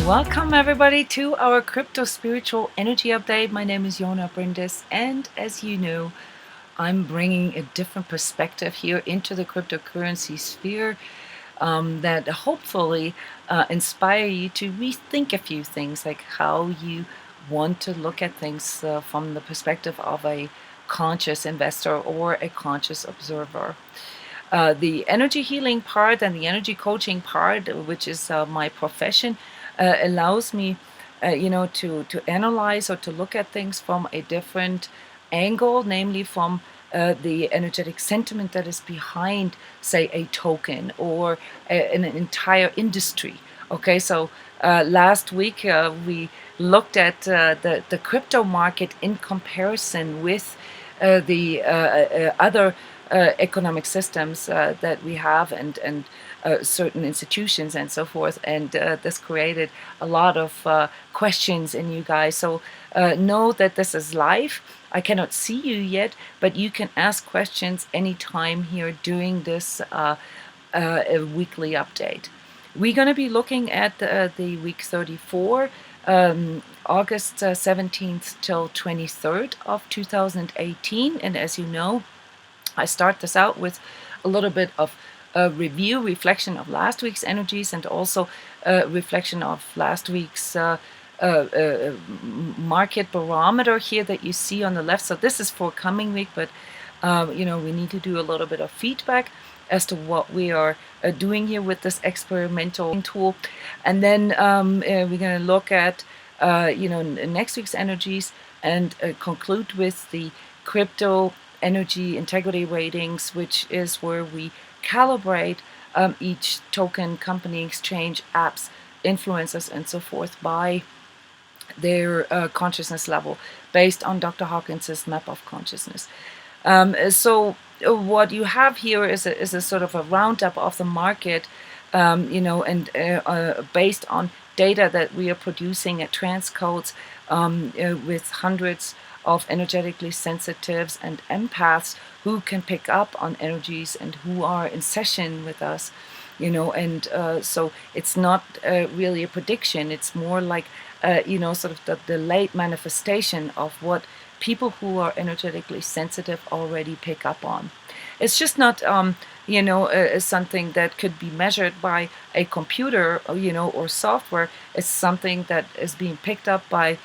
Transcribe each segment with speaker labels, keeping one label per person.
Speaker 1: Welcome everybody to our crypto spiritual energy update. My name is Jona Bryndis, and as you know, I'm bringing a different perspective here into the cryptocurrency sphere that hopefully inspire you to rethink a few things, like how you want to look at things from the perspective of a conscious investor or a conscious observer. The energy healing part and the energy coaching part, which is my profession, allows me, to analyze or to look at things from a different angle, namely from the energetic sentiment that is behind, say, a token or an entire industry. Okay, so last week we looked at the crypto market in comparison with the other economic systems that we have and certain institutions and so forth, and this created a lot of questions in you guys. So know that this is live. I cannot see you yet, but you can ask questions anytime here during this weekly update. We're going to be looking at the week 34, August 17th till 23rd of 2018. And as you know, I start this out with a little bit of a review, reflection of last week's energies, and also reflection of last week's market barometer here that you see on the left. So this is for coming week, but we need to do a little bit of feedback as to what we are doing here with this experimental tool. And then we're going to look at next week's energies and conclude with the crypto energy integrity ratings, which is where we calibrate each token, company, exchange, apps, influencers, and so forth by their consciousness level based on Dr. Hawkins's map of consciousness. So what you have here is a sort of a roundup of the market, and based on data that we are producing at transCODES with hundreds of energetically sensitives and empaths who can pick up on energies and who are in session with us, and so it's not really a prediction. It's more like sort of the delayed manifestation of what people who are energetically sensitive already pick up on. It's just not something that could be measured by a computer, or software. It's something that is being picked up by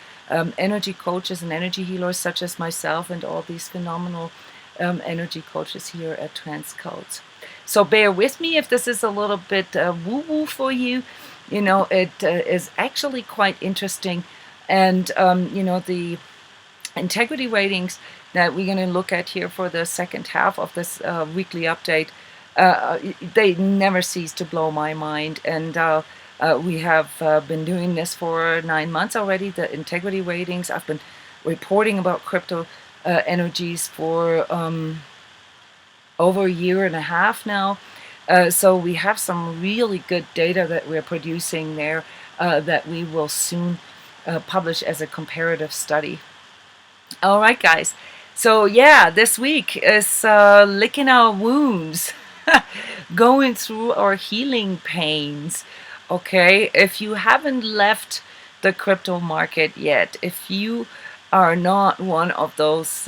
Speaker 1: energy coaches and energy healers such as myself and all these phenomenal energy coaches here at transCODES. So bear with me if this is a little bit woo-woo for you. It is actually quite interesting. And, the integrity ratings that we're going to look at here for the second half of this weekly update, they never cease to blow my mind. And we have been doing this for 9 months already, the integrity ratings. I've been reporting about crypto energies for over a year and a half now. So we have some really good data that we're producing there that we will soon publish as a comparative study. All right, guys. So yeah, this week is licking our wounds, going through our healing pains. Okay, if you haven't left the crypto market yet, if you are not one of those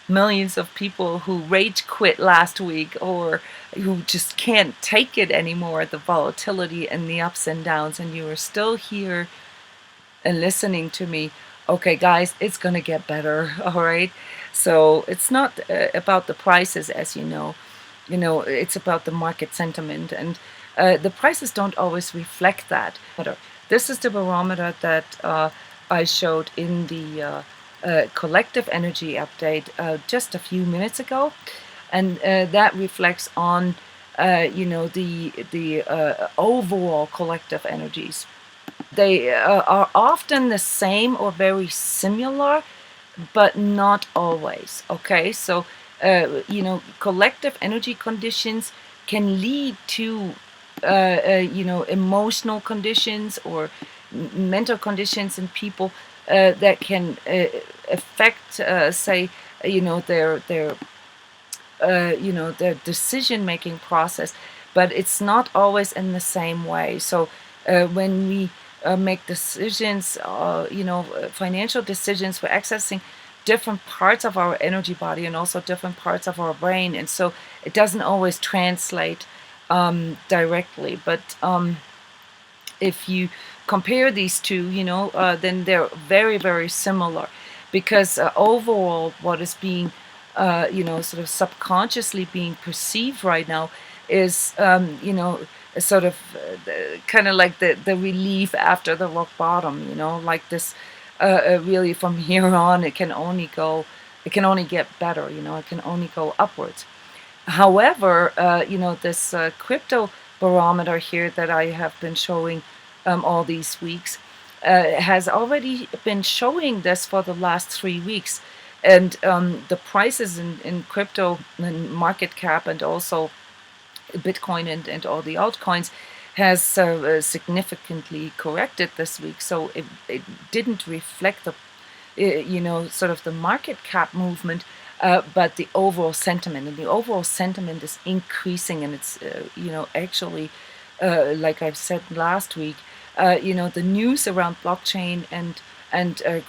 Speaker 1: millions of people who rage quit last week or who just can't take it anymore, the volatility and the ups and downs, and you are still here and listening to me, okay, guys, it's going to get better, all right? So it's not about the prices, as you know. It's about the market sentiment, and the prices don't always reflect that. This is the barometer that I showed in the collective energy update just a few minutes ago, and that reflects on the overall collective energies. They are often the same or very similar, but not always. Okay, so collective energy conditions can lead to emotional conditions or mental conditions in people that can affect, say, their decision-making process, but it's not always in the same way. So when we make decisions, financial decisions. We're accessing different parts of our energy body and also different parts of our brain, and so it doesn't always translate directly. But if you compare these two, then they're very, very similar, because overall, what is being, sort of subconsciously being perceived right now is, sort of kind of like the relief after the rock bottom, like this, really from here on, it can only get better, it can only go upwards. However, this crypto barometer here that I have been showing all these weeks has already been showing this for the last 3 weeks. And the prices in crypto and market cap and also Bitcoin and all the altcoins has significantly corrected this week. So it didn't reflect the, sort of the market cap movement, but the overall sentiment. And the overall sentiment is increasing, and it's, actually, like I've said last week, the news around blockchain and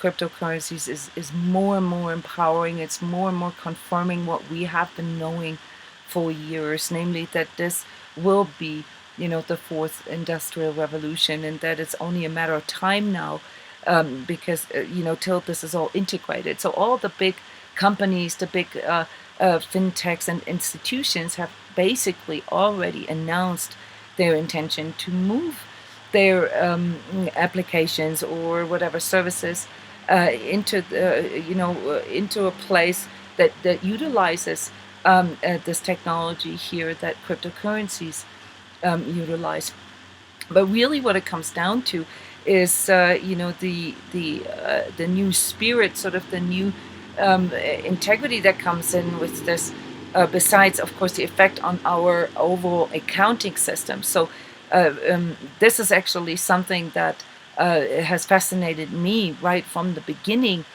Speaker 1: cryptocurrencies is more and more empowering. It's more and more confirming what we have been knowing for years, namely that this will be, the fourth industrial revolution, and that it's only a matter of time now, because, till this is all integrated. So all the big companies, the big fintechs and institutions have basically already announced their intention to move their applications or whatever services into into a place that utilizes this technology here that cryptocurrencies utilize. But really, what it comes down to is the new spirit, sort of the new integrity that comes in with this. Besides, of course, the effect on our overall accounting system. So this is actually something that has fascinated me right from the beginning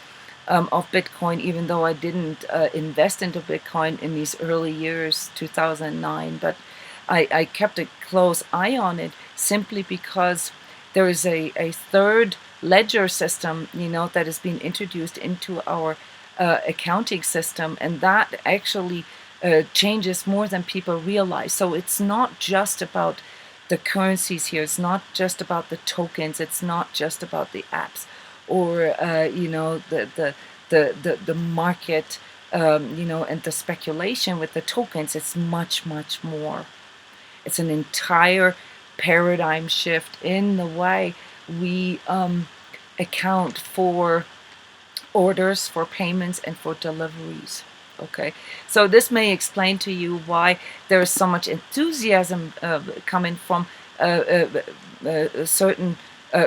Speaker 1: of Bitcoin, even though I didn't invest into Bitcoin in these early years, 2009, but I kept a close eye on it simply because there is a third ledger system, that has been introduced into our accounting system, and that actually changes more than people realize. So it's not just about the currencies here. It's not just about the tokens. It's not just about the apps or the market, and the speculation with the tokens. It's much, much more. It's an entire paradigm shift in the way we account for orders, for payments, and for deliveries. Okay, so this may explain to you why there is so much enthusiasm coming from certain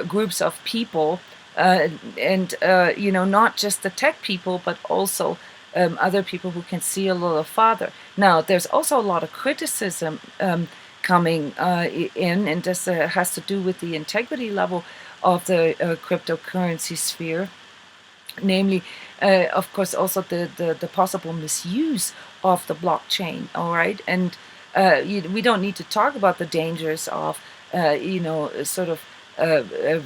Speaker 1: groups of people, and not just the tech people, but also other people who can see a little farther. Now, there's also a lot of criticism coming in, and this has to do with the integrity level of the cryptocurrency sphere. Namely, of course, also the possible misuse of the blockchain. All right, and we don't need to talk about the dangers of sort of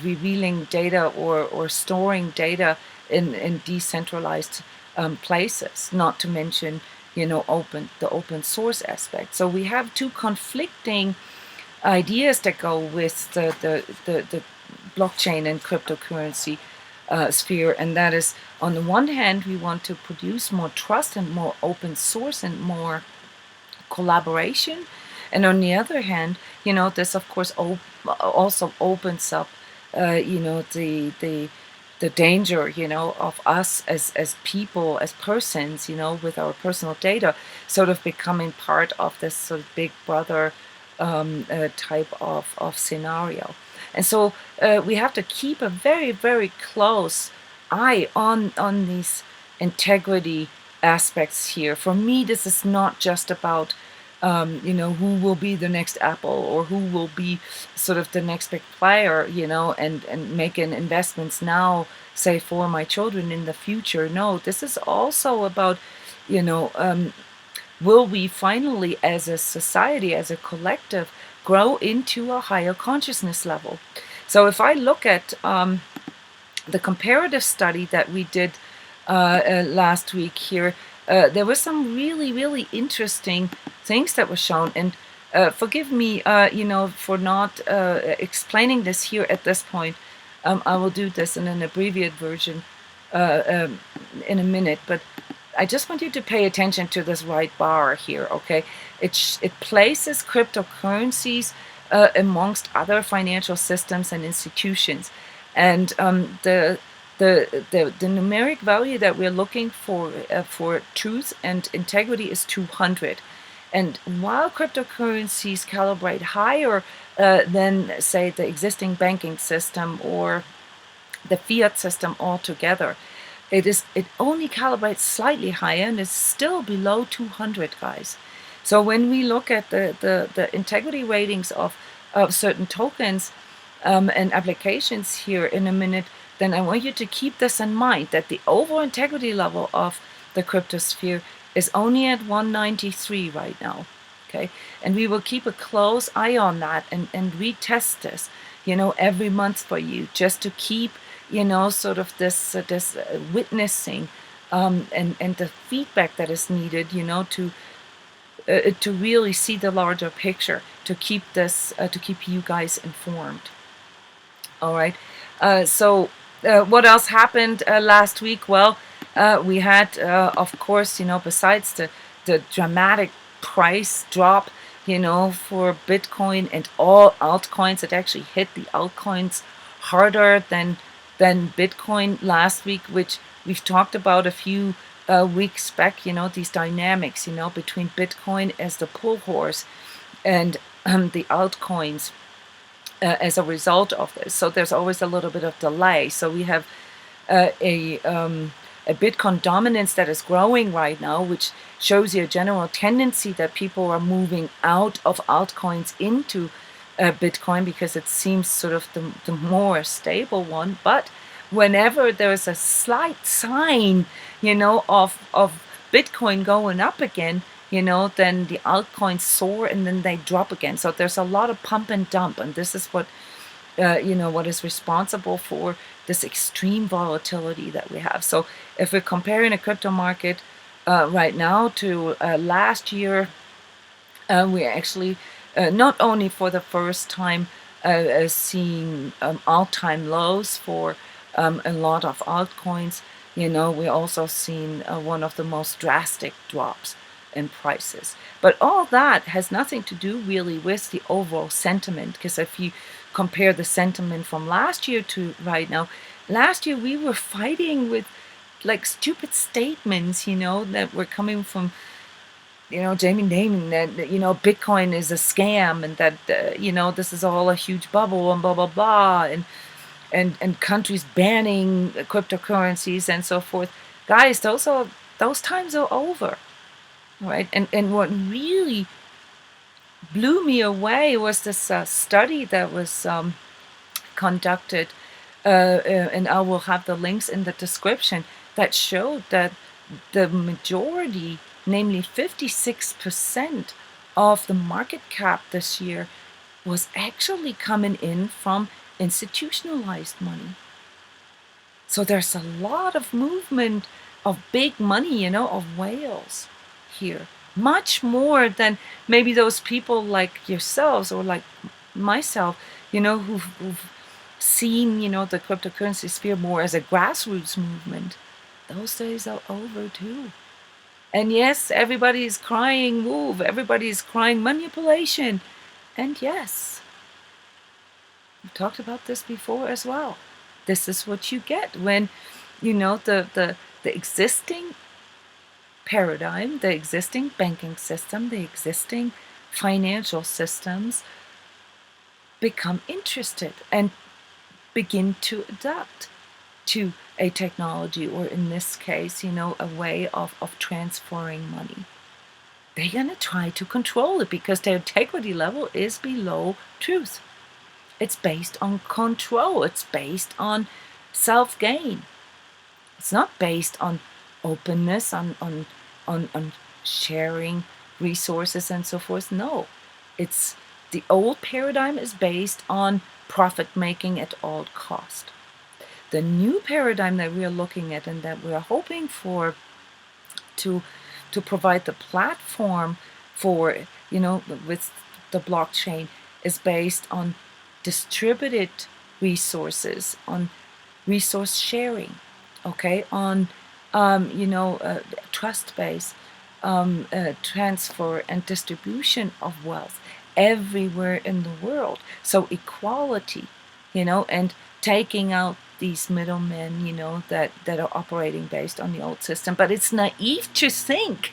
Speaker 1: revealing data or storing data in decentralized places. Not to mention the open source aspect. So we have two conflicting ideas that go with the blockchain and cryptocurrency sphere, and that is, on the one hand, we want to produce more trust and more open source and more collaboration, and on the other hand, this of course also opens up the danger of us as people, as persons, with our personal data sort of becoming part of this sort of big brother type of scenario. And so we have to keep a very, very close eye on these integrity aspects here. For me, this is not just about who will be the next Apple or who will be sort of the next big player, and making investments now, say, for my children in the future. No, this is also about, will we finally, as a society, as a collective, grow into a higher consciousness level? So if I look at the comparative study that we did last week here, there were some really, really interesting things that were shown. And forgive me, for not explaining this here at this point. I will do this in an abbreviated version in a minute, but I just want you to pay attention to this white bar here, okay? It places cryptocurrencies amongst other financial systems and institutions. And the numeric value that we're looking for truth and integrity is 200. And while cryptocurrencies calibrate higher than, say, the existing banking system or the fiat system altogether, it only calibrates slightly higher and is still below 200, guys. So when we look at the integrity ratings of certain tokens and applications here in a minute, then I want you to keep this in mind, that the overall integrity level of the cryptosphere is only at 193 right now. Okay, and we will keep a close eye on that and retest this, every month for you, just to keep, sort of this witnessing and the feedback that is needed, to really see the larger picture, to keep this, to keep you guys informed. All right. So what else happened last week? Well, we had, of course, besides the dramatic price drop, for Bitcoin and all altcoins, it actually hit the altcoins harder than Bitcoin last week, which we've talked about a few weeks back, these dynamics, between Bitcoin as the pull horse and the altcoins as a result of this. So there's always a little bit of delay. So we have a Bitcoin dominance that is growing right now, which shows you a general tendency that people are moving out of altcoins into Bitcoin because it seems sort of the more stable one. But whenever there's a slight sign, of Bitcoin going up again, then the altcoins soar and then they drop again. So there's a lot of pump and dump, and this is what what is responsible for this extreme volatility that we have. So if we're comparing a crypto market right now to last year, we're actually not only for the first time seeing all-time lows for a lot of altcoins, we also seen one of the most drastic drops in prices. But all that has nothing to do really with the overall sentiment, because if you compare the sentiment from last year to right now, last year we were fighting with like stupid statements, that were coming from, Jamie Dimon, that, Bitcoin is a scam and that, this is all a huge bubble and blah, blah, blah, and countries banning cryptocurrencies and so forth. Guys, those times are over, right? And what really blew me away was this study that was conducted, and I will have the links in the description, that showed that the majority, namely 56% of the market cap this year, was actually coming in from institutionalized money. So there's a lot of movement of big money, of whales here. Much more than maybe those people like yourselves or like myself, who've seen, the cryptocurrency sphere more as a grassroots movement. Those days are over too. And yes, everybody is crying move, everybody is crying manipulation. And yes, we talked about this before as well. This is what you get when, the existing paradigm, the existing banking system, the existing financial systems become interested and begin to adapt to a technology, or in this case, a way of transferring money. They're going to try to control it because their integrity level is below truth. It's based on control. It's based on self-gain. It's not based on openness, on sharing resources and so forth. No, it's The old paradigm is based on profit making at all cost. The new paradigm that we are looking at and that we are hoping for to provide the platform for, with the blockchain, is based on distributed resources, on resource sharing, okay, on trust-based transfer and distribution of wealth everywhere in the world. So equality, and taking out these middlemen, that are operating based on the old system. But it's naive to think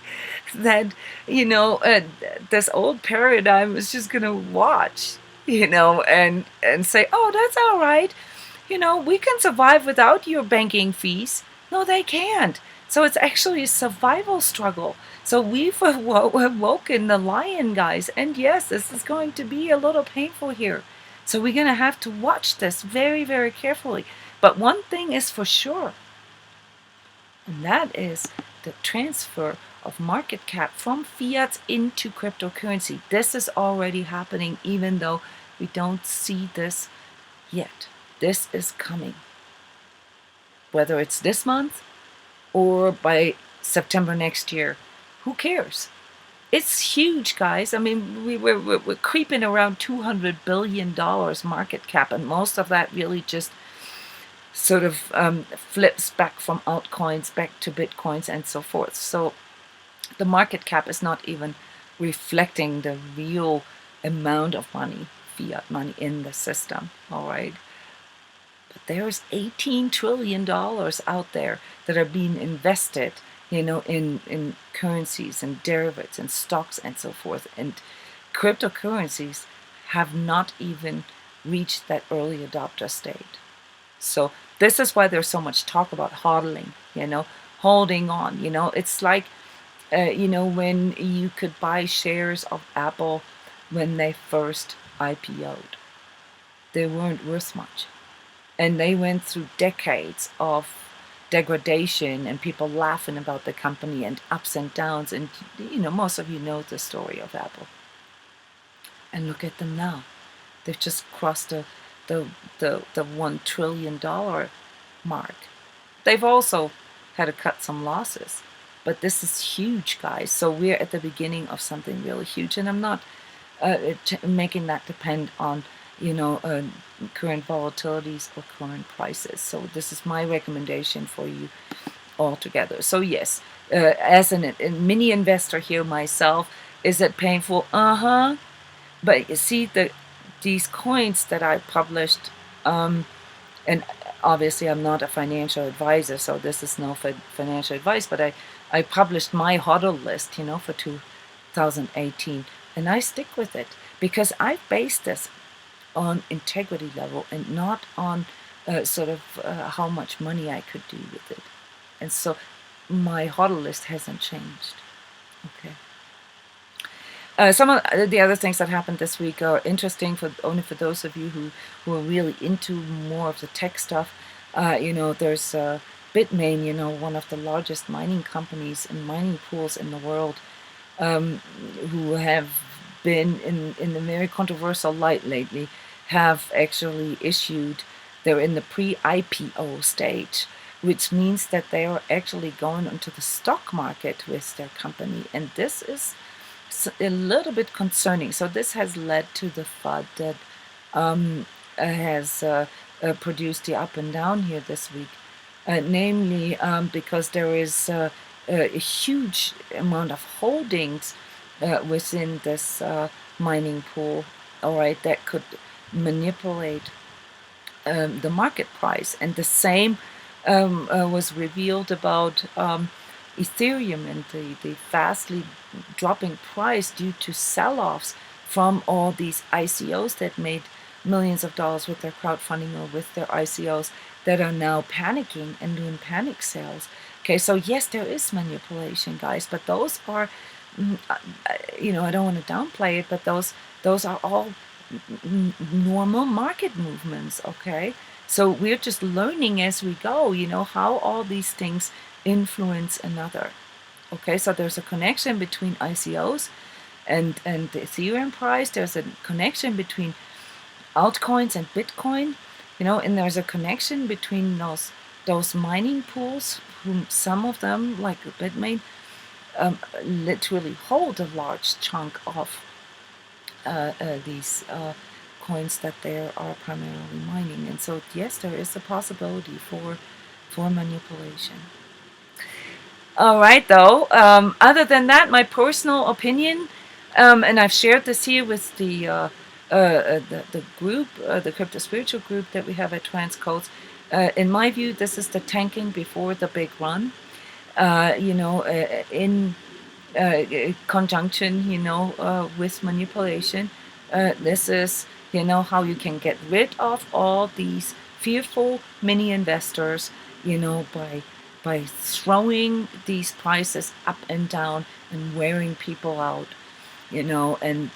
Speaker 1: that, this old paradigm is just going to watch, and say, oh, that's all right. We can survive without your banking fees. No, they can't. So it's actually a survival struggle. So we've awoken the lion, guys. And yes, this is going to be a little painful here. So we're going to have to watch this very, very carefully. But one thing is for sure, and that is the transfer of market cap from fiat into cryptocurrency. This is already happening, even though we don't see this yet. This is coming. Whether it's this month or by September next year, who cares? It's huge, guys. I mean, we're creeping around $200 billion market cap, and most of that really just sort of flips back from altcoins back to bitcoins and so forth. So the market cap is not even reflecting the real amount of money, fiat money, in the system, all right? But there's $18 trillion out there that are being invested, in currencies and derivatives and stocks and so forth. And cryptocurrencies have not even reached that early adopter state. So this is why there's so much talk about hodling, holding on. It's like, when you could buy shares of Apple when they first IPO'd. They weren't worth much. And they went through decades of degradation and people laughing about the company and ups and downs. And, most of you know the story of Apple. And look at them now. They've just crossed the $1 trillion mark. They've also had to cut some losses. But this is huge, guys. So we're at the beginning of something really huge. And I'm not making that depend on, current volatilities or current prices. So this is my recommendation for you all together. So yes, as a mini investor here myself, is it painful? But you see, these coins that I published, and obviously I'm not a financial advisor, so this is no financial advice, but I published my hodl list, for 2018, and I stick with it because I based this on integrity level and not on how much money I could do with it. And so my hodl list hasn't changed. Okay. Some of the other things that happened this week are interesting only for those of you who are really into more of the tech stuff. There's Bitmain, one of the largest mining companies and mining pools in the world, who have been in the very controversial light lately, have actually issued, they're in the pre-IPO stage, which means that they are actually going into the stock market with their company. And this is a little bit concerning. So this has led to the FUD that has produced the up and down here this week, namely because there is a huge amount of holdings within this mining pool, all right, that could manipulate the market price. And the same was revealed about Ethereum and the vastly dropping price due to sell-offs from all these ICOs that made millions of dollars with their crowdfunding or with their ICOs that are now panicking and doing panic sales. Okay, so yes, there is manipulation, guys, but those are, I don't want to downplay it, but those are all normal market movements, okay? So we're just learning as we go, how all these things influence another. Okay, so there's a connection between ICOs and the Ethereum price. There's a connection between altcoins and Bitcoin, and there's a connection between those mining pools, whom some of them, like Bitmain, literally hold a large chunk of these coins that they are primarily mining. And so, yes, there is a possibility for manipulation. All right, though. Other than that, my personal opinion, and I've shared this here with the group, the crypto spiritual group that we have at transCODES. In my view, this is the tanking before the big run. In conjunction, with manipulation. This is, how you can get rid of all these fearful mini investors, by throwing these prices up and down and wearing people out, and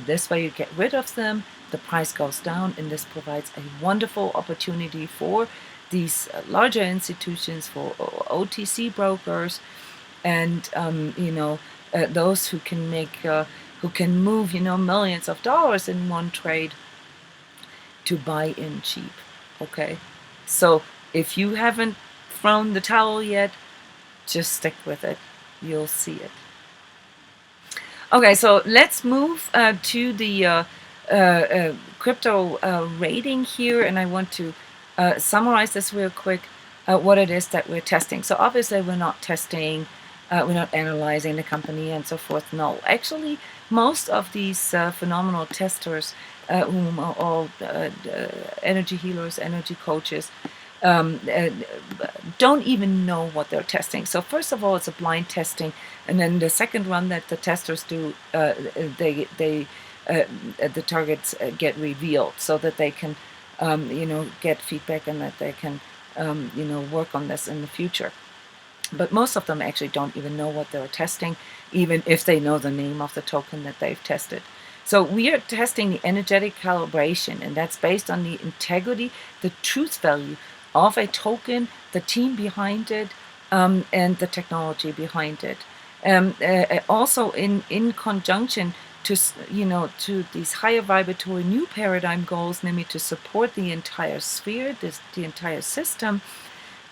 Speaker 1: this way you get rid of them, the price goes down, and this provides a wonderful opportunity for these larger institutions, for OTC brokers, and those who can move millions of dollars in one trade to buy in cheap. Okay, so if you haven't thrown the towel yet, just stick with it. You'll see it. Okay, so let's move to the crypto rating here, and I want to summarize this real quick, what it is that we're testing. So obviously we're not testing, we're not analyzing the company and so forth. No, actually, most of these phenomenal testers, whom are all energy healers, energy coaches, don't even know what they're testing. So first of all, it's a blind testing, and then the second run that the testers do, the targets get revealed so that they can, get feedback, and that they can, work on this in the future. But most of them actually don't even know what they're testing, even if they know the name of the token that they've tested. So we are testing the energetic calibration, and that's based on the integrity, the truth value of a token, the team behind it, and the technology behind it. Also in conjunction to these higher vibratory new paradigm goals, namely to support the entire sphere, the entire system,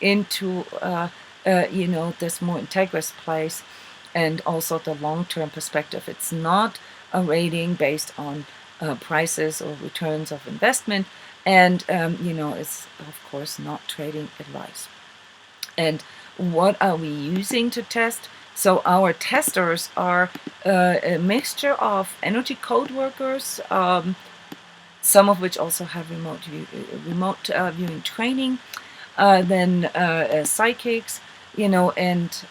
Speaker 1: into this more integrous place, and also the long-term perspective. It's not a rating based on prices or returns of investment, and it's of course not trading advice. And what are we using to test? So our testers are a mixture of energy code workers, some of which also have remote viewing training, then psychics, and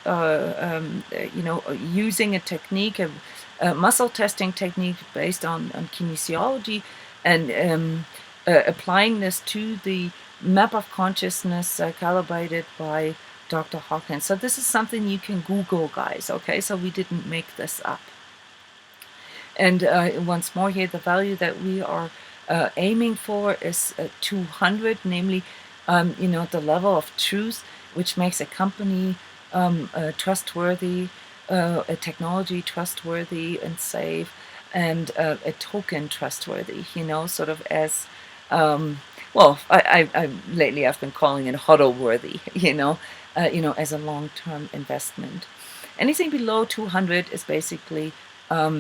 Speaker 1: using a technique, a muscle testing technique based on kinesiology, and applying this to the map of consciousness calibrated by Dr. Hawkins. So this is something you can Google, guys, okay? So we didn't make this up. And once more here, the value that we are aiming for is 200, namely, the level of truth, which makes a company trustworthy, a technology trustworthy and safe, and a token trustworthy, sort of as, I lately I've been calling it hodl worthy, as a long-term investment. Anything below 200 is basically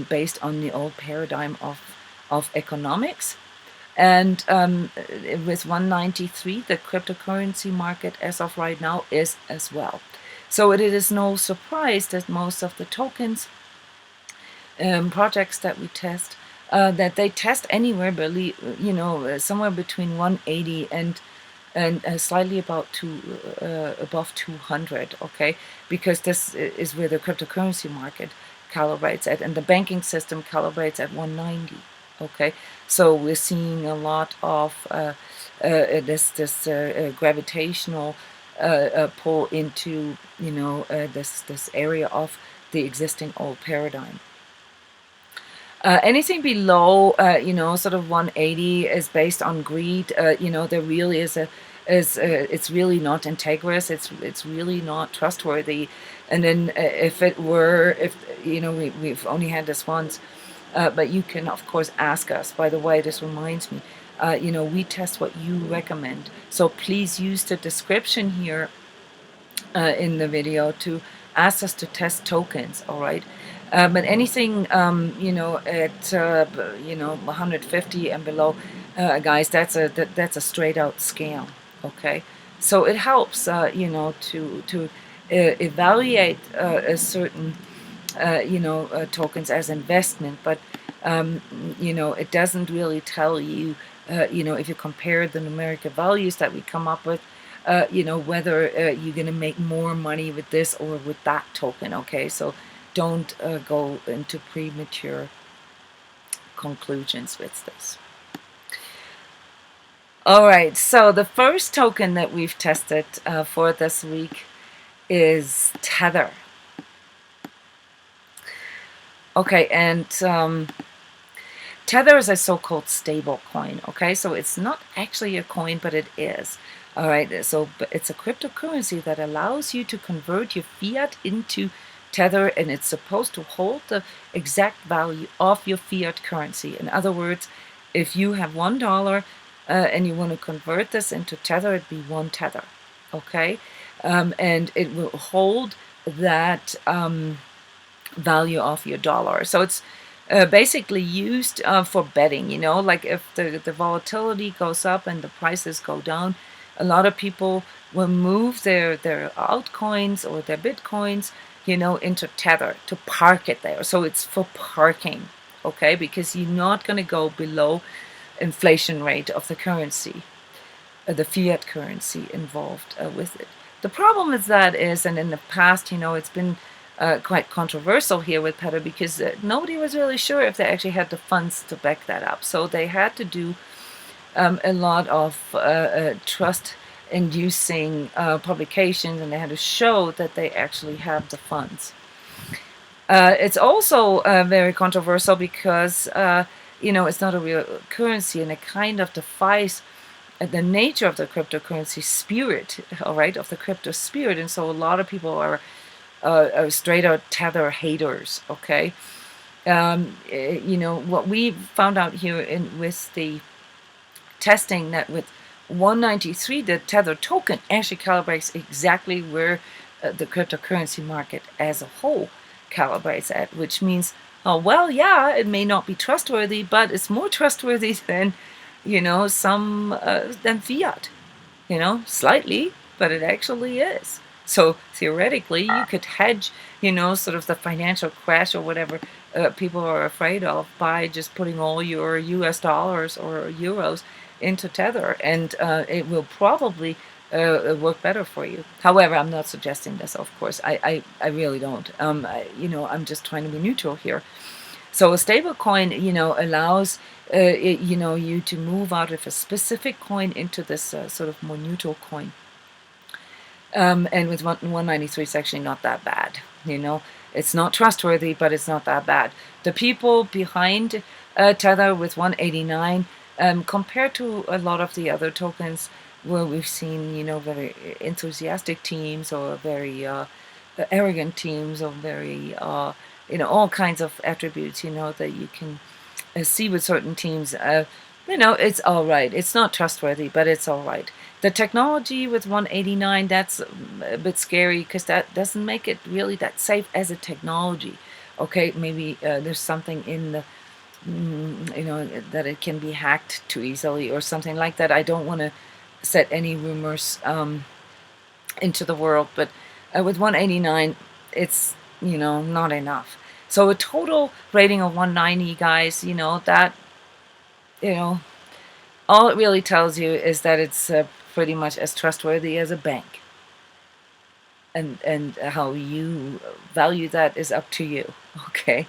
Speaker 1: based on the old paradigm of economics. And with 193, the cryptocurrency market as of right now is as well. So it is no surprise that most of the tokens, projects that we test, that they test anywhere, somewhere between 180 and slightly above 200, okay? Because this is where the cryptocurrency market calibrates at, and the banking system calibrates at 190. Okay, so we're seeing a lot of this gravitational pull into this area of the existing old paradigm. Anything below sort of 180 is based on greed. There really is is it's really not integrous. It's really not trustworthy. And then if we've only had this once, but you can of course ask us. By the way, this reminds me, we test what you recommend. So please use the description here in the video to ask us to test tokens. All right. But anything, at 150 and below, guys, that's a straight out scam. Okay, so it helps, to evaluate a certain, tokens as investment, but it doesn't really tell you, if you compare the numerical values that we come up with, whether you're going to make more money with this or with that token. Okay, so don't go into premature conclusions with this. All right, so the first token that we've tested for this week is Tether. Okay, and Tether is a so-called stable coin. Okay, so it's not actually a coin, but it is. All right, so it's a cryptocurrency that allows you to convert your fiat into Tether, and it's supposed to hold the exact value of your fiat currency. In other words, if you have $1 and you want to convert this into Tether, it'd be 1 Tether. Okay, and it will hold that value of your dollar. So it's basically used for betting. Like if the volatility goes up and the prices go down, a lot of people will move their altcoins or their bitcoins, into Tether to park it there. So it's for parking, okay? Because you're not going to go below inflation rate of the currency, the fiat currency involved with it. The problem is and in the past, it's been quite controversial here with Tether, because nobody was really sure if they actually had the funds to back that up. So they had to do a lot of trust-inducing publications, and they had to show that they actually have the funds. It's also very controversial because, it's not a real currency, and it kind of defies the nature of the cryptocurrency spirit, all right, of the crypto spirit. And so a lot of people are straight-out Tether haters, okay? What we found out here with the testing, that with 193, the Tether token actually calibrates exactly where the cryptocurrency market as a whole calibrates at, which means, it may not be trustworthy, but it's more trustworthy than, than fiat, slightly, but it actually is. So theoretically, you could hedge, sort of the financial crash or whatever people are afraid of by just putting all your US dollars or euros into Tether, and it will probably work better for you. However, I'm not suggesting this, of course. I really don't. I'm just trying to be neutral here. So a stable coin, allows you to move out of a specific coin into this sort of more neutral coin. And with 193, it's actually not that bad. It's not trustworthy, but it's not that bad. The people behind Tether with 189, compared to a lot of the other tokens where we've seen, very enthusiastic teams or very arrogant teams or very, all kinds of attributes, that you can see with certain teams, it's all right. It's not trustworthy, but it's all right. The technology with 189, that's a bit scary because that doesn't make it really that safe as a technology. Okay, maybe there's something in the, that it can be hacked too easily or something like that. I don't want to set any rumors into the world, but with 189, it's, not enough. So a total rating of 190, guys, that, all it really tells you is that it's pretty much as trustworthy as a bank. And how you value that is up to you, okay?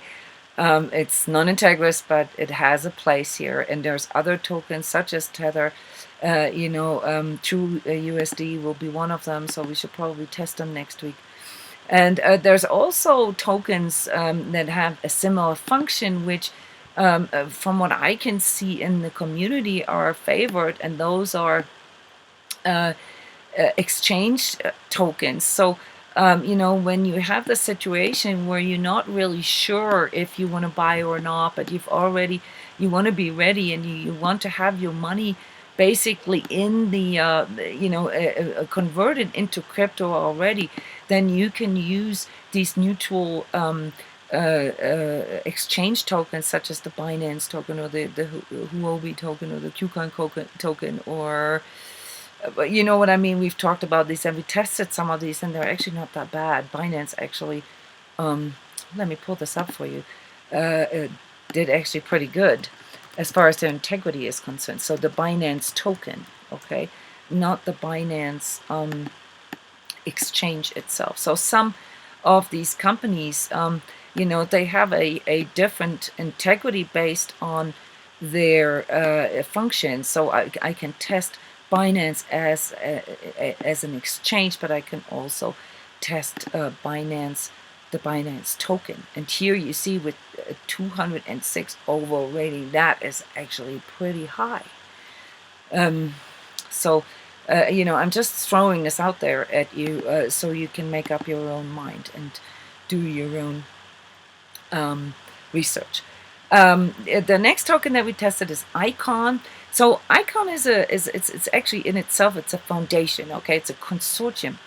Speaker 1: It's non-integrous, but it has a place here. And there's other tokens such as Tether. True USD will be one of them, so we should probably test them next week. And there's also tokens that have a similar function, which from what I can see in the community are favored, and those are exchange tokens. So when you have the situation where you're not really sure if you want to buy or not, but you want to be ready, and you want to have your money basically in the converted into crypto already, then you can use these neutral exchange tokens, such as the Binance token, or the Huobi token, or the Qcoin token, or but you know what I mean. We've talked about these, and we tested some of these, and they're actually not that bad. Binance actually, let me pull this up for you, did actually pretty good as far as their integrity is concerned. So the Binance token, okay, not the Binance exchange itself. So some of these companies, they have a different integrity based on their function. So I can test Binance as an exchange, but I can also test Binance, the Binance token. And here you see with 206 overall rating, that is actually pretty high. I'm just throwing this out there at you so you can make up your own mind and do your own research. The next token that we tested is Icon. So Icon it's actually in itself, it's a foundation, okay? It's a consortium.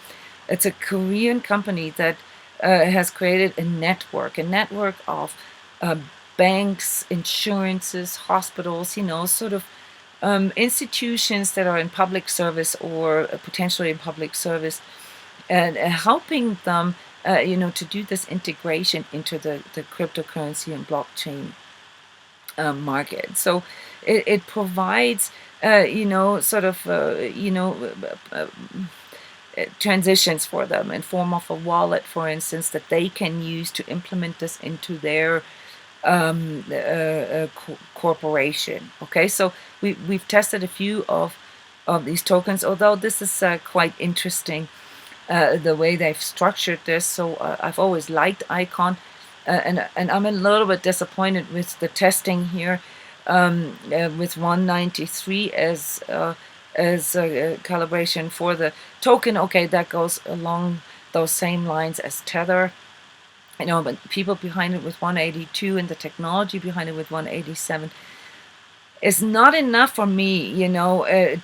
Speaker 1: It's a Korean company that has created a network of banks, insurances, hospitals, sort of institutions that are in public service or potentially in public service, and helping them, to do this integration into the cryptocurrency and blockchain market. So it provides, transitions for them in form of a wallet, for instance, that they can use to implement this into their corporation. Okay, so we've tested a few of these tokens, although this is quite interesting, the way they've structured this. So I've always liked Icon, and I'm a little bit disappointed with the testing here, with 193 as a calibration for the token. Okay, that goes along those same lines as Tether. But people behind it with 182 and the technology behind it with 187 is not enough for me, to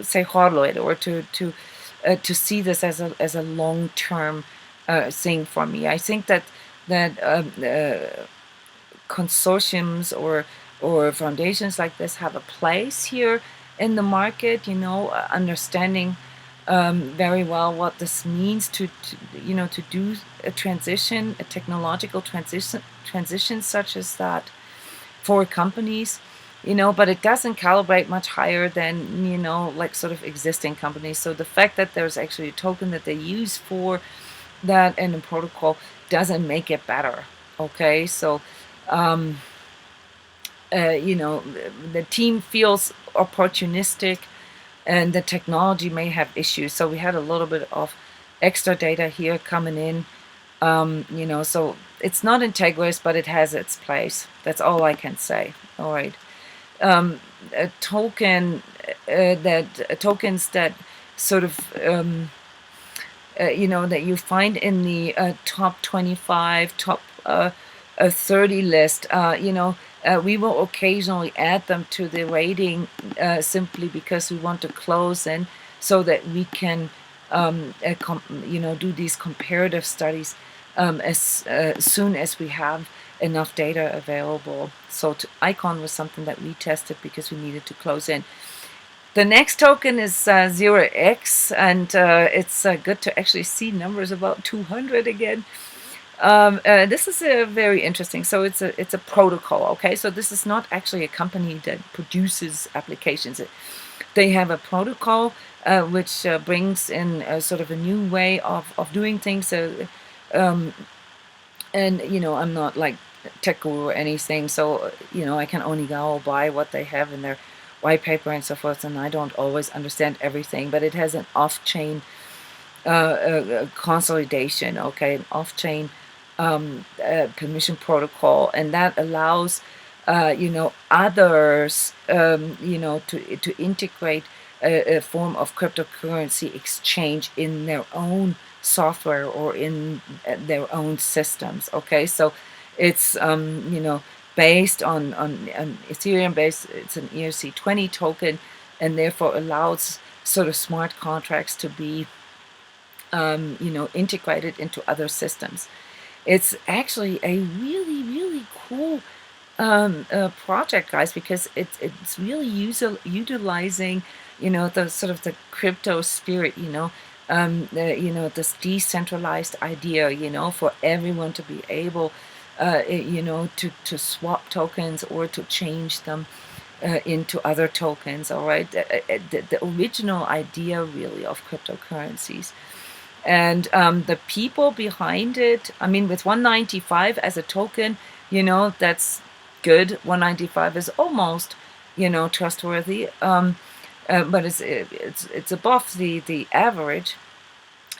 Speaker 1: say horlo it, or to see this as a long-term thing for me. I think that consortiums or foundations like this have a place here in the market, understanding very well what this means to do a transition, a technological transition such as that for companies, but it doesn't calibrate much higher than, like sort of existing companies. So the fact that there's actually a token that they use for that and a protocol doesn't make it better. Okay, so the team feels opportunistic, and the technology may have issues. So we had a little bit of extra data here coming in, so it's not integrous, but it has its place. That's all I can say. All right. Tokens that sort of, that you find in the top 25, top 30 list, we will occasionally add them to the rating simply because we want to close in, so that we can do these comparative studies as soon as we have enough data available. So Icon was something that we tested because we needed to close in. The next token is 0x, and it's good to actually see numbers about 200 again. This is very interesting. So it's a protocol. Okay, so this is not actually a company that produces applications. They have a protocol which brings in sort of a new way of doing things. And I'm not like tech guru or anything, so I can only go by what they have in their white paper and so forth, and I don't always understand everything. But it has an off-chain consolidation. Okay, an off-chain permission protocol, and that allows others to integrate a form of cryptocurrency exchange in their own software or in their own systems. Okay, so it's based on Ethereum based. It's an ERC20 token, and therefore allows sort of smart contracts to be integrated into other systems. It's actually a really, really cool project, guys, because it's really utilizing, the sort of the crypto spirit, this decentralized idea, for everyone to be able, to swap tokens or to change them into other tokens. All right, the original idea really of cryptocurrencies. And the people behind it, I mean, with 195 as a token, that's good. 195 is almost, trustworthy, but it's above the average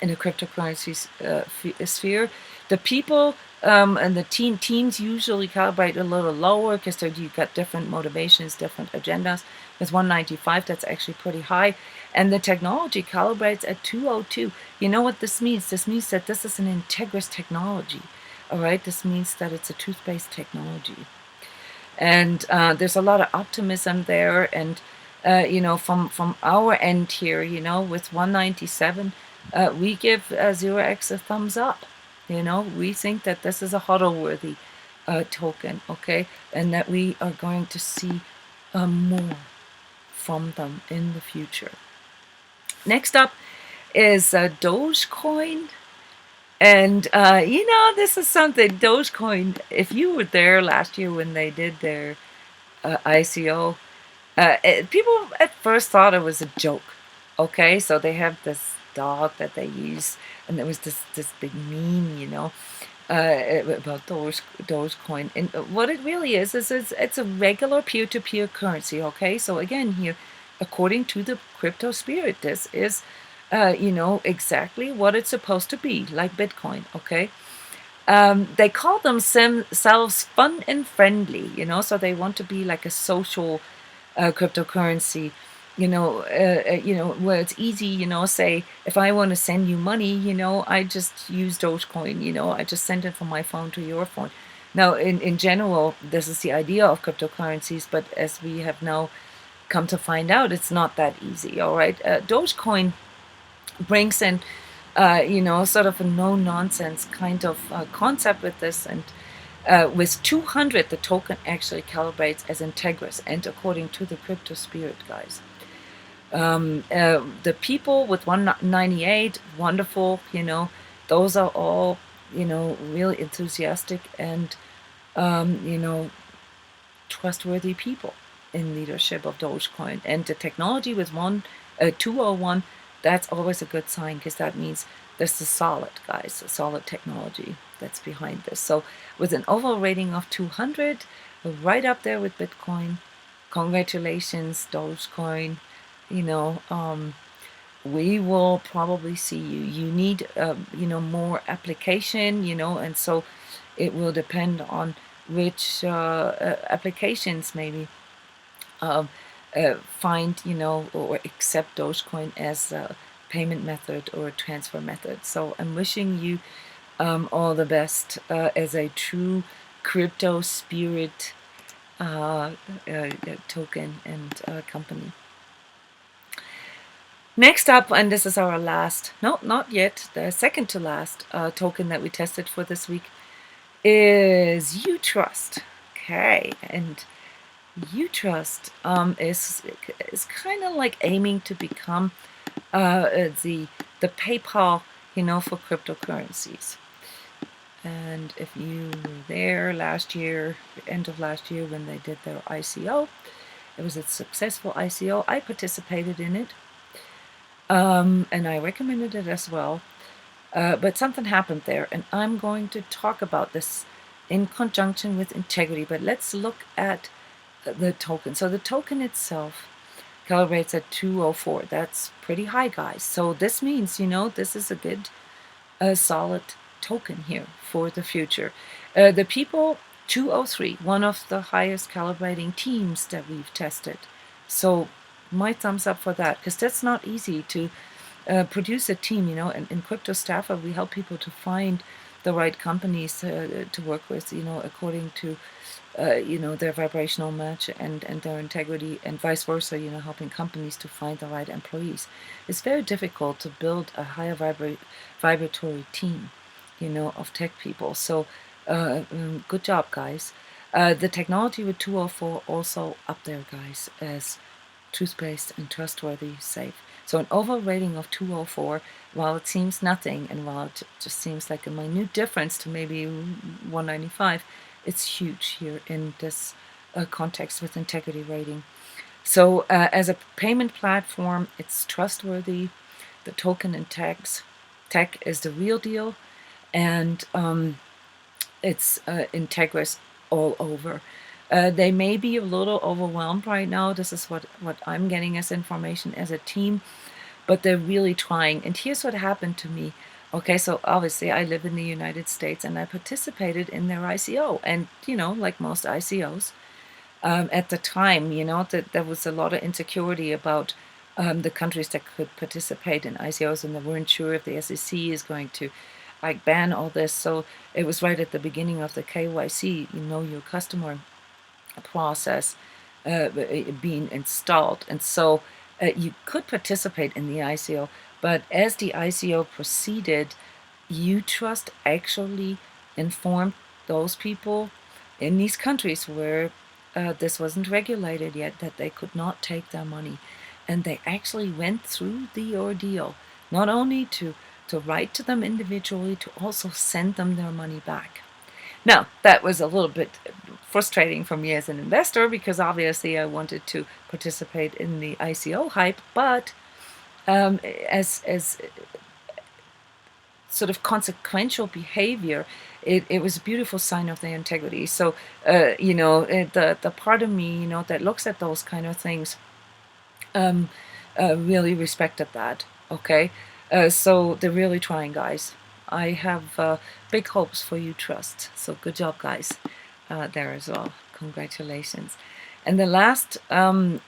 Speaker 1: in the cryptocurrency sphere. The people and the teams usually calibrate a little lower because you've got different motivations, different agendas. With 195, that's actually pretty high. And the technology calibrates at 202. You know what this means? This means that this is an integrous technology. All right, this means that it's a truth-based technology. And there's a lot of optimism there. And, from our end here, with 197, we give 0x a thumbs up. We think that this is a hodl-worthy token, okay? And that we are going to see more from them in the future. Next up is DOGECOIN. And, this is something, DOGECOIN, if you were there last year when they did their ICO, people at first thought it was a joke. Okay, so they have this dog that they use, and there was this big meme, about DOGECOIN. And what it really is it's a regular peer-to-peer currency. Okay, so again here, according to the crypto spirit, this is exactly what it's supposed to be, like Bitcoin. Okay, they call themselves fun and friendly, so they want to be like a social cryptocurrency, where it's easy, say if I want to send you money, I just use DOGECOIN, I just send it from my phone to your phone. Now, in general, this is the idea of cryptocurrencies, but as we have now come to find out, it's not that easy. All right, DOGECOIN brings in, sort of a no-nonsense kind of concept with this, and with 200, the token actually calibrates as integrous and according to the crypto spirit, guys. The people with 198, wonderful, those are all, really enthusiastic and, trustworthy people in leadership of DOGECOIN. And the technology with 201, that's always a good sign, because that means this is solid, guys, a solid technology that's behind this. So with an overall rating of 200, right up there with Bitcoin. Congratulations, DOGECOIN. We will probably see you. You need, more application, and so it will depend on which applications maybe find, or accept DOGECOIN as a payment method or a transfer method. So I'm wishing you all the best as a true crypto spirit token and company. Next up, and this is our last, no, not yet, the second to last token that we tested for this week is UTRUST. Okay, and UTRUST is kind of like aiming to become the PayPal, for cryptocurrencies. And if you were there last year, end of last year, when they did their ICO, it was a successful ICO. I participated in it, and I recommended it as well. But something happened there, and I'm going to talk about this in conjunction with integrity. But let's look at the token. So the token itself calibrates at 204. That's pretty high, guys. So this means, this is a good, solid token here for the future. The people, 203, one of the highest calibrating teams that we've tested. So my thumbs up for that, because that's not easy to produce a team. In Crypto Staffer, we help people to find the right companies to work with, according to their vibrational match and their integrity, and vice versa, helping companies to find the right employees. It's very difficult to build a higher vibratory team, of tech people. So good job, guys. The technology with 204 also up there, guys, as truth-based and trustworthy, safe. So an overall rating of 204, while it seems nothing, and while it just seems like a minute difference to maybe 195, it's huge here in this context with integrity rating. So as a payment platform, it's trustworthy. The token and tech is the real deal, and it's integrous all over. They may be a little overwhelmed right now. This is what I'm getting as information as a team, but they're really trying. And here's what happened to me. Okay, so obviously I live in the United States, and I participated in their ICO. And, like most ICOs, at the time, that there was a lot of insecurity about the countries that could participate in ICOs, and they weren't sure if the SEC is going to ban all this. So it was right at the beginning of the KYC, your customer process being installed. And so you could participate in the ICO, but as the ICO proceeded, UTRUST actually informed those people in these countries where this wasn't regulated yet that they could not take their money. And they actually went through the ordeal, not only to write to them individually, to also send them their money back. Now, that was a little bit frustrating for me as an investor, because obviously I wanted to participate in the ICO hype, but as sort of consequential behavior, it was a beautiful sign of their integrity. So, the part of me, that looks at those kind of things, really respected that. Okay, so they're really trying, guys. I have big hopes for UTRUST. So good job, guys, there as well. Congratulations. And the last token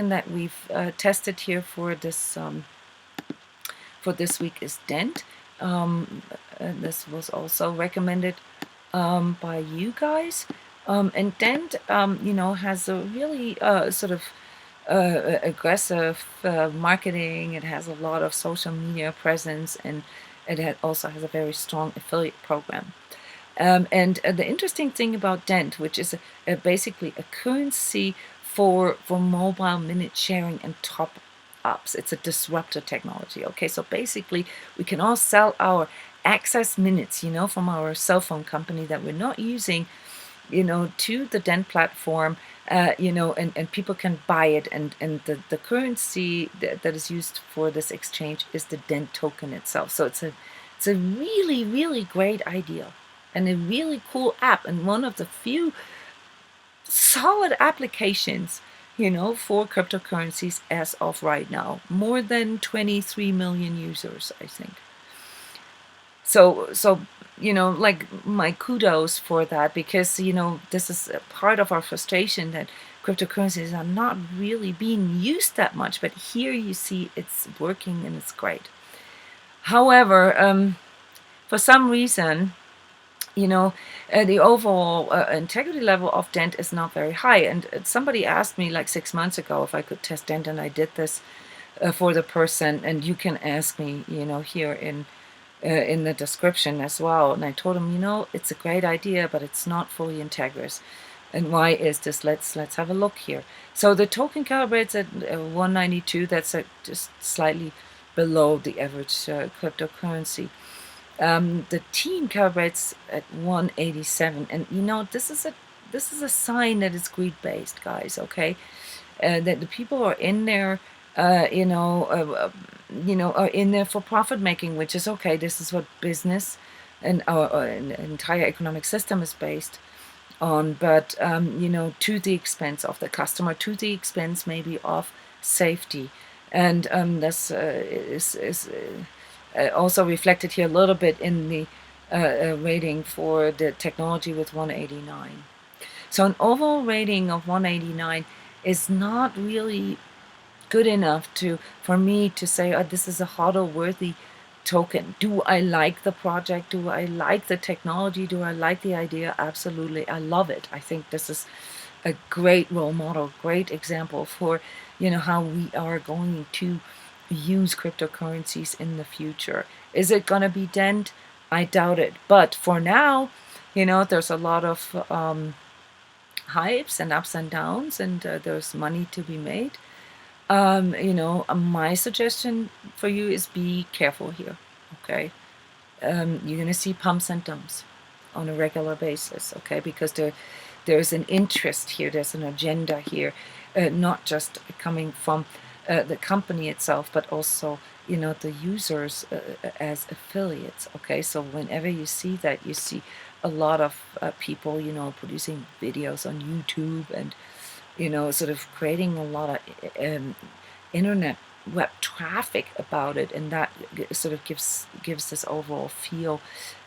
Speaker 1: that we've tested here for this week is DENT. This was also recommended by you guys. And DENT, has a really sort of aggressive marketing. It has a lot of social media presence, and it also has a very strong affiliate program. And the interesting thing about DENT, which is basically a currency for mobile minute sharing and top-ups. It's a disruptor technology. Okay, so basically we can all sell our access minutes, from our cell phone company that we're not using, to the DENT platform, and people can buy it, and the currency that is used for this exchange is the DENT token itself. So it's a really, really great idea, and a really cool app, and one of the few solid applications, for cryptocurrencies as of right now. More than 23 million users, I think. So like, my kudos for that, because, this is a part of our frustration that cryptocurrencies are not really being used that much, but here you see it's working and it's great. However, for some reason, the overall integrity level of DENT is not very high. And somebody asked me like 6 months ago if I could test DENT, and I did this for the person, and you can ask me, here in the description as well. And I told him, it's a great idea, but it's not fully integrous. And why is this? Let's have a look here. So the token calibrates at 192. That's just slightly below the average cryptocurrency. The team calibrates at 187, and this is a sign that it's greed-based, guys. Okay, that the people are in there, are in there for profit making, which is okay. This is what business and our entire economic system is based on. But to the expense of the customer, to the expense maybe of safety, and this is also reflected here a little bit in the rating for the technology with 189. So an overall rating of 189 is not really good enough for me to say, oh, this is a hodl worthy token. Do I like the project? Do I like the technology? Do I like the idea? Absolutely. I love it. I think this is a great role model, great example for, how we are going to use cryptocurrencies in the future. Is it going to be DENT? I doubt it. But for now, there's a lot of hypes and ups and downs, and there's money to be made. My suggestion for you is be careful here, okay? You're going to see pumps and dumps on a regular basis, okay? Because there's an interest here, there's an agenda here, not just coming from the company itself, but also, the users as affiliates, okay? So whenever you see that, you see a lot of people, producing videos on YouTube and, sort of creating a lot of internet web traffic about it, and that sort of gives this overall feel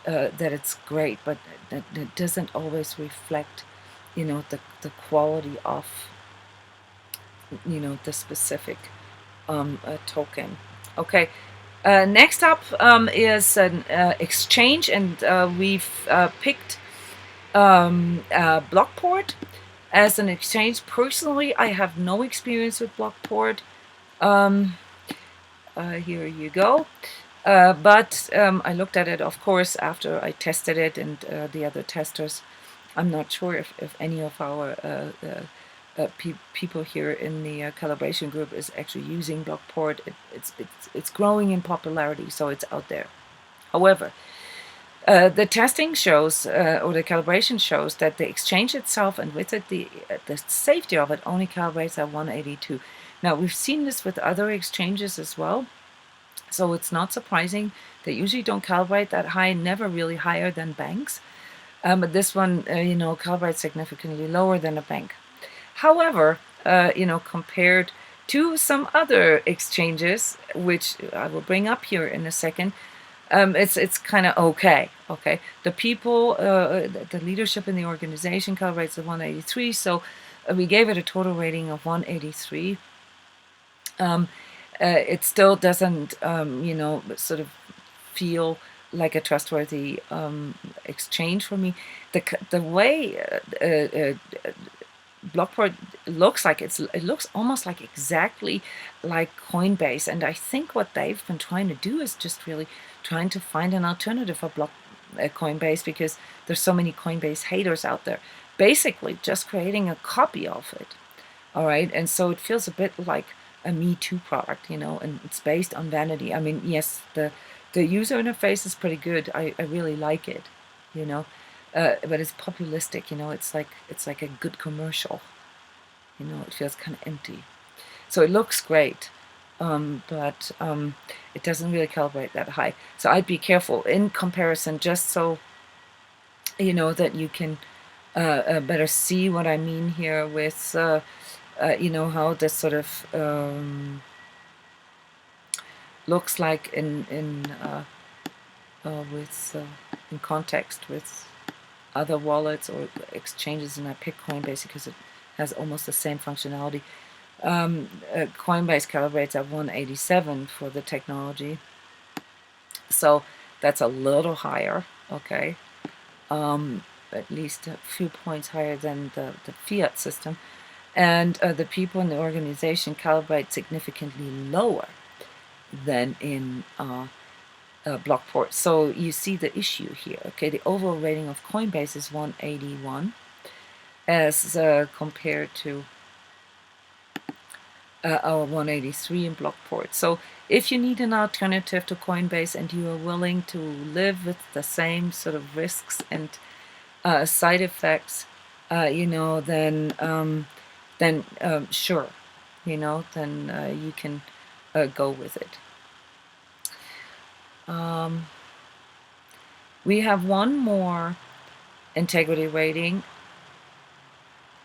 Speaker 1: that it's great, but that doesn't always reflect, the quality of, the specific token. Okay. Next up is an exchange, and we've picked BLOCKPORT as an exchange. Personally, I have no experience with BLOCKPORT. Here you go. But I looked at it, of course, after I tested it, and the other testers. I'm not sure if any of our people here in the calibration group is actually using BLOCKPORT. It's growing in popularity, so it's out there. However, the testing shows, or the calibration shows, that the exchange itself, and with it the safety of it, only calibrates at 182. Now, we've seen this with other exchanges as well, so it's not surprising. They usually don't calibrate that high, never really higher than banks. But this one, calibrates significantly lower than a bank. However, compared to some other exchanges, which I will bring up here in a second, it's kind of okay. Okay, the people, the leadership in the organization calibrates at 183, so we gave it a total rating of 183. It still doesn't, sort of feel like a trustworthy exchange for me. The way BLOCKPORT looks like, it looks almost like exactly like Coinbase, and I think what they've been trying to do is just really trying to find an alternative for Coinbase, because there's so many Coinbase haters out there. Basically, just creating a copy of it. All right, and so it feels a bit like a Me Too product, and it's based on vanity. I mean, yes, the user interface is pretty good. I really like it, but it's populistic. It's like a good commercial. It feels kind of empty. So it looks great, but it doesn't really calibrate that high. So I'd be careful in comparison, just so that you can better see what I mean here with how this sort of looks like in context with other wallets or exchanges, and I pick Coinbase because it has almost the same functionality. Coinbase calibrates at 187 for the technology, so that's a little higher, okay, at least a few points higher than the fiat system. And the people in the organization calibrate significantly lower than in BLOCKPORT. So you see the issue here. Okay, the overall rating of Coinbase is 181 as compared to our 183 in BLOCKPORT. So if you need an alternative to Coinbase and you are willing to live with the same sort of risks and side effects, then sure, then you can go with it. We have one more integrity rating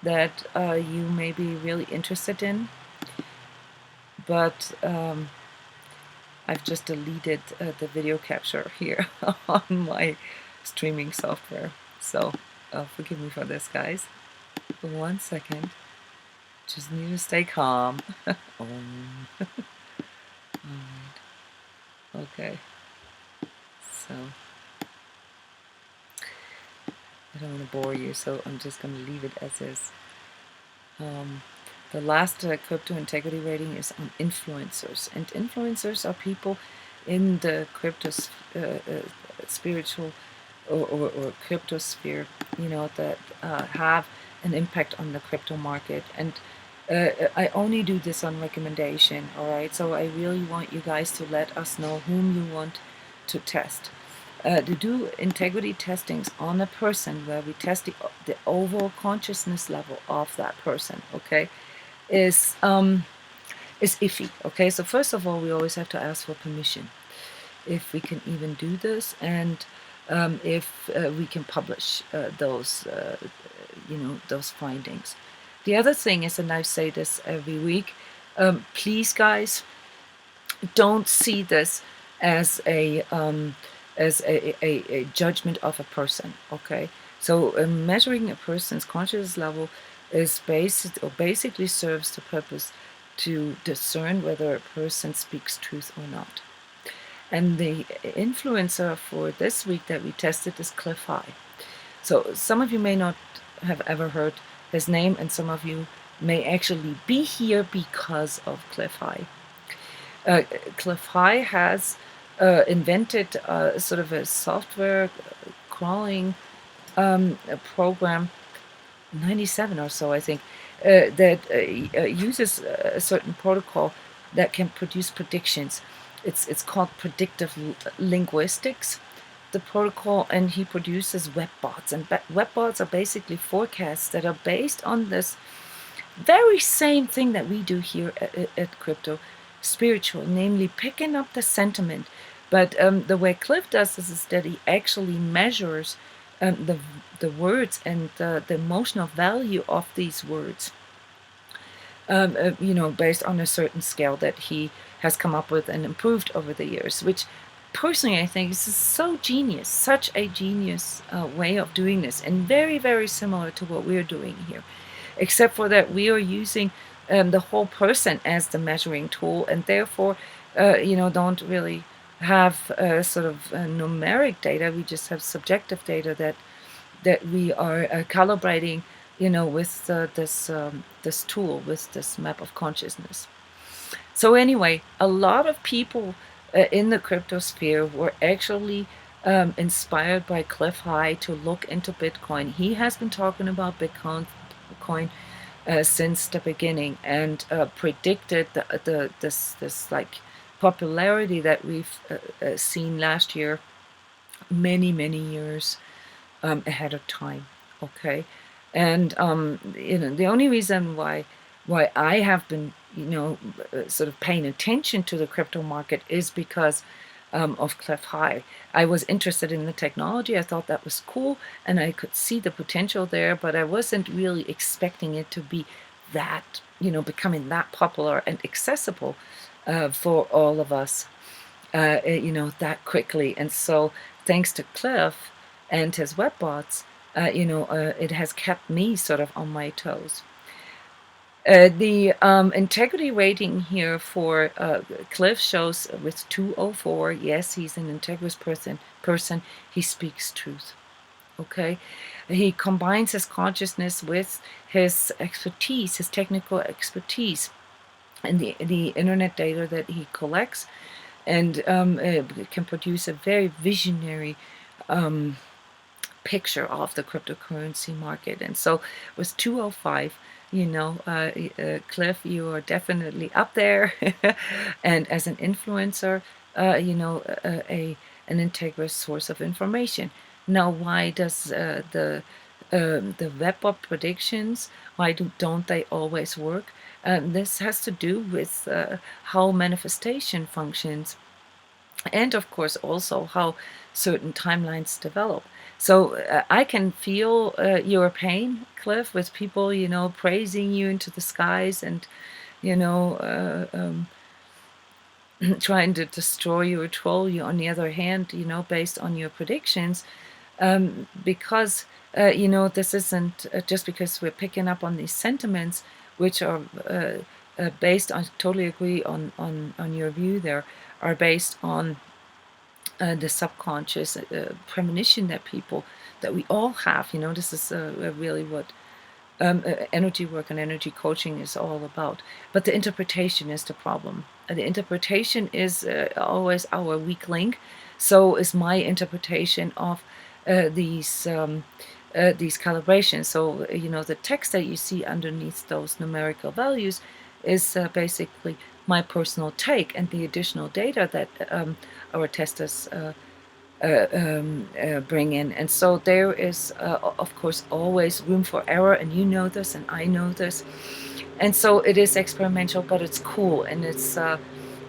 Speaker 1: that you may be really interested in, but I've just deleted the video capture here on my streaming software, so forgive me for this, guys. 1 second. Just need to stay calm. Okay. So I don't want to bore you, so I'm just going to leave it as is. The last crypto integrity rating is on influencers, and influencers are people in the crypto spiritual or crypto sphere, that have an impact on the crypto market. And I only do this on recommendation, all right? So I really want you guys to let us know whom you want to test. To do integrity testings on a person where we test the overall consciousness level of that person, okay, is iffy, okay? So first of all, we always have to ask for permission if we can even do this, and if we can publish those findings. The other thing is, and I say this every week, please guys, don't see this as a judgment of a person, okay? So measuring a person's consciousness level is basically serves the purpose to discern whether a person speaks truth or not. And the influencer for this week that we tested is CLIF. So some of you may not have ever heard his name, and some of you may actually be here because of CLIF. CLIF has invented sort of a software crawling program, 97 or so, I think, that uses a certain protocol that can produce predictions. It's called predictive linguistics, the protocol, and he produces web bots. And web bots are basically forecasts that are based on this very same thing that we do here at Crypto Spiritual, namely picking up the sentiment. But the way CLIF does this is that he actually measures the words and the emotional value of these words, based on a certain scale that he has come up with and improved over the years, which personally I think is so genius, such a genius way of doing this, and very, very similar to what we're doing here, except for that we are using the whole person as the measuring tool, and therefore don't really have sort of numeric data. We just have subjective data that we are calibrating, with this tool, with this map of consciousness. So anyway, a lot of people in the crypto sphere were actually inspired by CLIF to look into Bitcoin. He has been talking about Bitcoin since the beginning, and predicted this like popularity that we've seen last year, many years ahead of time, okay? And the only reason why I have been sort of paying attention to the crypto market is because of CLIF. I was interested in the technology. I thought that was cool, and I could see the potential there, but I wasn't really expecting it to be that, becoming that popular and accessible for all of us, that quickly. And so thanks to CLIF and his web bots, it has kept me sort of on my toes. The integrity rating here for CLIF shows with 204. Yes, he's an integrous person. He speaks truth. Okay, he combines his consciousness with his expertise, his technical expertise, and the internet data that he collects, and can produce a very visionary picture of the cryptocurrency market. And so with 205, CLIF, you are definitely up there, and as an influencer, an integrous source of information. Now, why does the web predictions, why don't they always work? This has to do with how manifestation functions, and of course also how certain timelines develop. So I can feel your pain, CLIF, with people, praising you into the skies and, trying to destroy you or troll you. On the other hand, based on your predictions, because, this isn't just because we're picking up on these sentiments, which are based on, totally agree on your view there, are based on the subconscious premonition that we all have. You know, this is really what energy work and energy coaching is all about. But the interpretation is the problem. The interpretation is always our weak link. So is my interpretation of these calibrations. So, you know, the text that you see underneath those numerical values is basically my personal take and the additional data that our testers bring in. And so there is, of course, always room for error, and you know this, and I know this. And so it is experimental, but it's cool, and it's a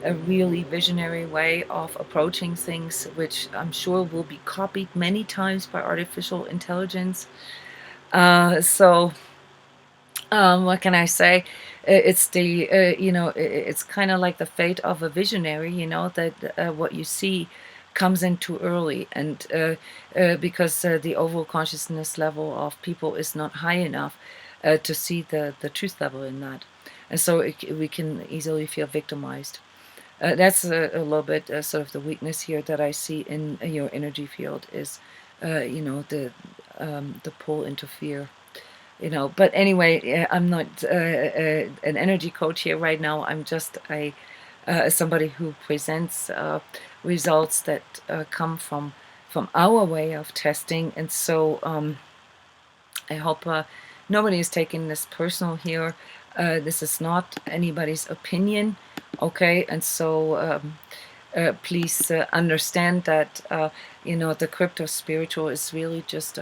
Speaker 1: really visionary way of approaching things, which I'm sure will be copied many times by artificial intelligence. What can I say? It's the, you know, it's kind of like the fate of a visionary, you know, that what you see comes in too early, and because the overall consciousness level of people is not high enough to see the truth level in that. And so we can easily feel victimized. That's a little bit sort of the weakness here that I see in your energy field is, you know, the pull into fear. You know, but anyway, I'm not an energy coach here right now. I'm just somebody who presents results that come from our way of testing. And so I hope nobody is taking this personal here. This is not anybody's opinion, okay? And so please understand that you know, the crypto spiritual is really just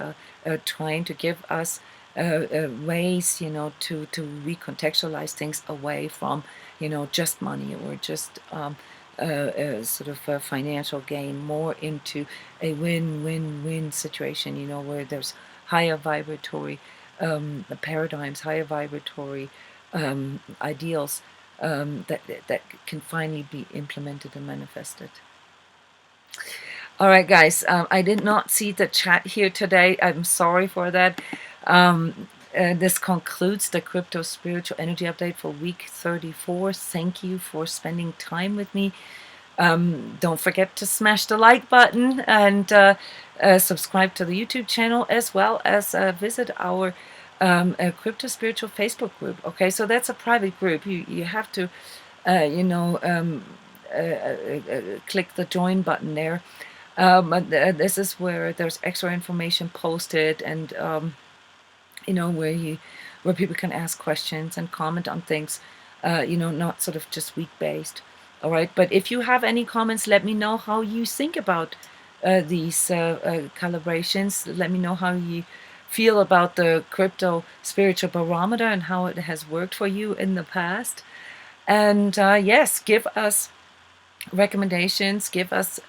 Speaker 1: trying to give us ways, you know, to recontextualize things away from, you know, just money or just sort of a financial gain, more into a win-win-win situation, you know, where there's higher vibratory paradigms, higher vibratory ideals that can finally be implemented and manifested. All right, guys, I did not see the chat here today. I'm sorry for that. This concludes the Crypto Spiritual Energy Update for week 34. Thank you for spending time with me. Don't forget to smash the like button and subscribe to the YouTube channel, as well as visit our Crypto Spiritual Facebook group. Okay, so that's a private group. You have to, you know, click the join button there. But this is where there's extra information posted, and you know, where people can ask questions and comment on things, you know, not sort of just week based. All right, but if you have any comments, let me know how you think about these calibrations. Let me know how you feel about the crypto spiritual barometer and how it has worked for you in the past. And yes, give us recommendations, give us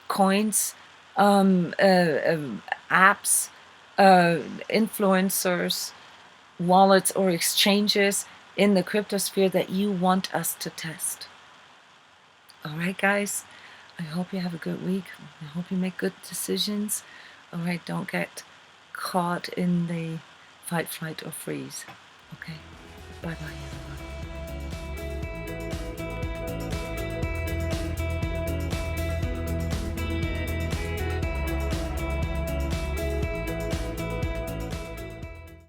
Speaker 1: coins, apps, influencers, wallets, or exchanges in the cryptosphere that you want us to test. All right, guys, I hope you have a good week. I hope you make good decisions. All right, don't get caught in the fight, flight, or freeze. Okay, bye-bye.